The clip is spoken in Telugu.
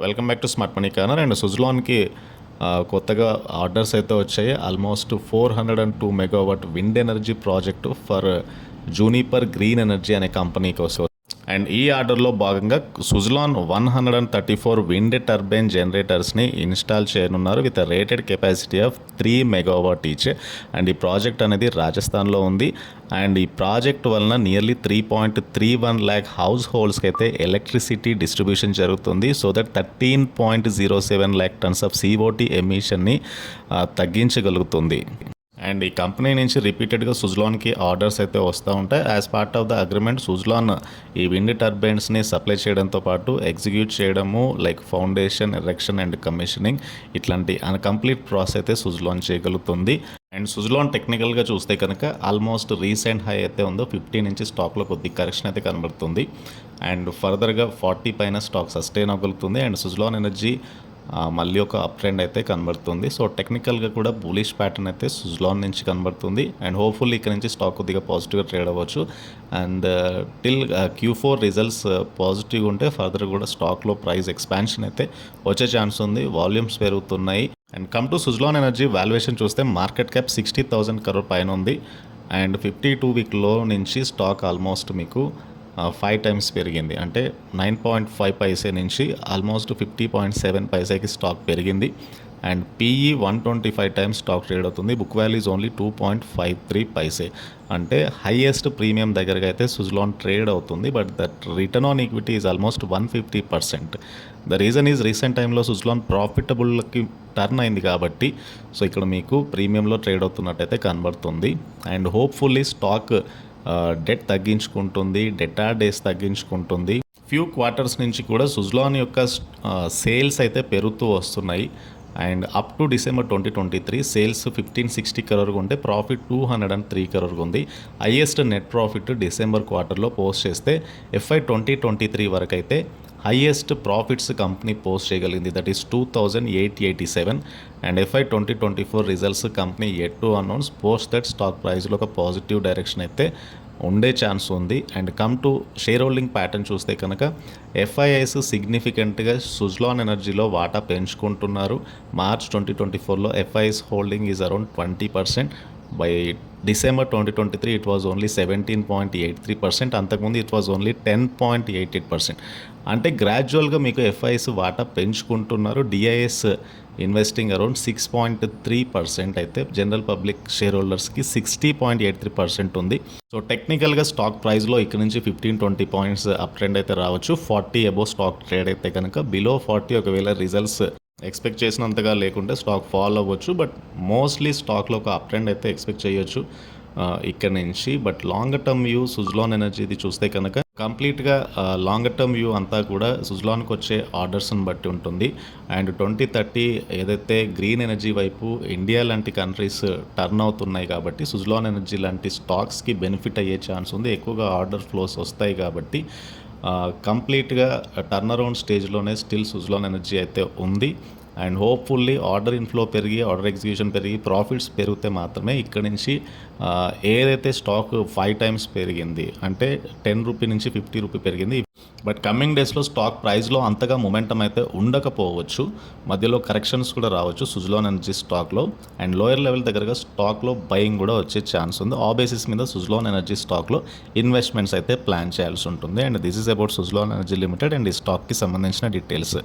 Welcome back to smart money corner. And సుజలాన్కి కొత్తగా ఆర్డర్స్ అయితే వచ్చాయి. Almost 402 megawatt wind energy project for Juniper Green Energy అనే కంపెనీకి వస్తుంది. అండ్ ఈ ఆర్డర్లో భాగంగా సుజలాన్ 134 విండ్ టర్బైన్ జనరేటర్స్ని ఇన్స్టాల్ చేయనున్నారు with rated capacity of 3 megawatt each. And ఈ ప్రాజెక్ట్ అనేది రాజస్థాన్లో ఉంది. అండ్ ఈ ప్రాజెక్ట్ వలన నియర్లీ 3.31 ల్యాక్ హౌస్ హోల్డ్స్కి అయితే ఎలక్ట్రిసిటీ డిస్ట్రిబ్యూషన్ జరుగుతుంది. So that 13.07 lakh tons of CO2 ఎమిషన్ని తగ్గించగలుగుతుంది. అండ్ ఈ కంపెనీ నుంచి రిపీటెడ్గా సుజలాన్కి ఆర్డర్స్ అయితే వస్తూ ఉంటాయి. As part of the agreement Suzlon ఈ విండ్ టర్బైన్స్ని సప్లై చేయడంతో పాటు ఎగ్జిక్యూట్ చేయడము, like foundation, erection and commissioning, ఇట్లాంటి కంప్లీట్ ప్రాసెస్ అయితే సుజలాన్ చేయగలుగుతుంది. అండ్ సుజలాన్ టెక్నికల్గా చూస్తే కనుక ఆల్మోస్ట్ రీసెంట్ హై అయితే ఉందో 50 నుంచి స్టాక్లో కొద్ది కరెక్షన్ అయితే కనబడుతుంది. అండ్ ఫర్దర్గా 40 పైన స్టాక్ సస్టైన్ అవ్వగలుగుతుంది. అండ్ సుజలాన్ ఎనర్జీ మళ్ళీ ఒక అప్ ట్రెండ్ అయితే కనబడుతుంది. సో టెక్నికల్గా కూడా బులిష్ ప్యాటర్న్ అయితే సుజలాన్ నుంచి కనబడుతుంది. అండ్ హోప్ఫుల్లీ ఇక్కడ నుంచి స్టాక్ కొద్దిగా పాజిటివ్గా ట్రేడ్ అవ్వచ్చు. అండ్ టిల్ Q4 రిజల్ట్స్ పాజిటివ్గా ఉంటే ఫర్దర్ కూడా స్టాక్లో ప్రైస్ ఎక్స్పాన్షన్ అయితే వచ్చే ఛాన్స్ ఉంది. వాల్యూమ్స్ పెరుగుతున్నాయి. And come to Suzlon energy valuation చూస్తే మార్కెట్ క్యాప్ 60,000 crore పైన ఉంది. అండ్ 52 వీక్ లో నుంచి స్టాక్ ఆల్మోస్ట్ మీకు 5 టైమ్స్ పెరిగింది. అంటే 9.5 పైసే నుంచి ఆల్మోస్ట్ 50.7 పైసేకి స్టాక్ పెరిగింది. And PE 125 times stock trade అవుతుంది. బుక్ వాల్యూ ఈజ్ ఓన్లీ 2.53 పైసే. అంటే హైయెస్ట్ ప్రీమియం దగ్గరగా అయితే సుజలాన్ ట్రేడ్ అవుతుంది. But that return on equity is almost 150%. The reason is recent టైంలో సుజలాన్ ప్రాఫిటబుల్కి టర్న్ అయింది కాబట్టి సో ఇక్కడ మీకు ప్రీమియంలో ట్రేడ్ అవుతున్నట్టయితే కనబడుతుంది. అండ్ హోప్ఫుల్లీ స్టాక్ డెట్ తగ్గించుకుంటుంది, డెటార్ డేస్ తగ్గించుకుంటుంది. ఫ్యూ క్వార్టర్స్ నుంచి కూడా సుజలాన్ యొక్క సేల్స్ అయితే పెరుగుతూ వస్తున్నాయి. And up to December 2023 sales 1560 crore ఉంటే ప్రాఫిట్ 203 crore ఉంది. హైయెస్ట్ నెట్ ప్రాఫిట్ డిసెంబర్ క్వార్టర్లో పోస్ట్ చేస్తే FY 2023 వరకు అయితే హైయెస్ట్ ప్రాఫిట్స్ కంపెనీ పోస్ట్ చేయగలిగింది. That is 2887. And FY 2024 results company yet to announce. Post that stock ప్రైస్లో ఒక పాజిటివ్ డైరెక్షన్ అయితే ఉండే ఛాన్స్ ఉంది. And come to share holding pattern చూస్తే కనుక FIIs సిగ్నిఫికెంట్గా సుజలాన్ ఎనర్జీలో వాటా పెంచుకుంటున్నారు. మార్చ్ 2024లో FIIs holding is around 20%. By December 2023 it was only 17.83%. అంతకుముందు ఇట్ వాజ్ ఓన్లీ 10.88%. అంటే గ్రాడ్యువల్గా మీకు FIIs వాటా పెంచుకుంటున్నారు. DIS investing around 6.3%. అయితే జనరల్ పబ్లిక్ షేర్ హోల్డర్స్కి 60.83% ఉంది. సో టెక్నికల్గా స్టాక్ ప్రైస్లో ఇక్కడ నుంచి 15-20 పాయింట్స్ అప్ ట్రెండ్ అయితే రావచ్చు. 40 అబోవ్ స్టాక్ ట్రేడ్ అయితే కనుక బిలో 40 ఒకవేళ రిజల్ట్స్ ఎక్స్పెక్ట్ చేసినంతగా లేకుంటే స్టాక్ ఫాల్ అవ్వచ్చు. బట్ మోస్ట్లీ స్టాక్లో ఒక అప్ ట్రెండ్ అయితే ఎక్స్పెక్ట్ చేయొచ్చు ఇక్కడ నుంచి. But longer term view Suzlon ఎనర్జీది చూస్తే కనుక కంప్లీట్గా లాంగర్ టర్మ్ వ్యూ అంతా కూడా సుజలాన్కి వచ్చే ఆర్డర్స్ని బట్టి ఉంటుంది. అండ్ 2030 ఏదైతే గ్రీన్ ఎనర్జీ వైపు ఇండియా లాంటి కంట్రీస్ టర్న్ అవుతున్నాయి కాబట్టి సుజలాన్ ఎనర్జీ లాంటి స్టాక్స్కి బెనిఫిట్ అయ్యే ఛాన్స్ ఉంది. ఎక్కువగా ఆర్డర్ ఫ్లోస్ వస్తాయి కాబట్టి కంప్లీట్గా టర్న్ అరౌండ్ స్టేజ్లోనే స్టిల్ సుజలాన్ ఎనర్జీ అయితే ఉంది. అండ్ హోప్ఫుల్లీ ఆర్డర్ ఇన్ఫ్లో పెరిగి, ఆర్డర్ ఎగ్జిక్యూషన్ పెరిగి, ప్రాఫిట్స్ పెరిగితే మాత్రమే ఇక్కడ నుంచి ఏదైతే స్టాక్ 5 టైమ్స్ పెరిగింది, అంటే 10 రూపీ నుంచి 50 రూపీ పెరిగింది. బట్ కమింగ్ డేస్లో స్టాక్ ప్రైస్లో అంతగా మొమెంటం అయితే ఉండకపోవచ్చు. మధ్యలో కరెక్షన్స్ కూడా రావచ్చు సుజలాన్ ఎనర్జీ స్టాక్లో. అండ్ లోయర్ లెవెల్ దగ్గరగా స్టాక్లో బయింగ్ కూడా వచ్చే ఛాన్స్ ఉంది. ఆ బేసిస్ మీద సుజలాన్ ఎనర్జీ స్టాక్లో ఇన్వెస్ట్మెంట్స్ అయితే ప్లాన్ చేయాల్సి ఉంటుంది. And this is about Suzlon energy limited and ఈ స్టాక్కి సంబంధించిన డీటెయిల్స్.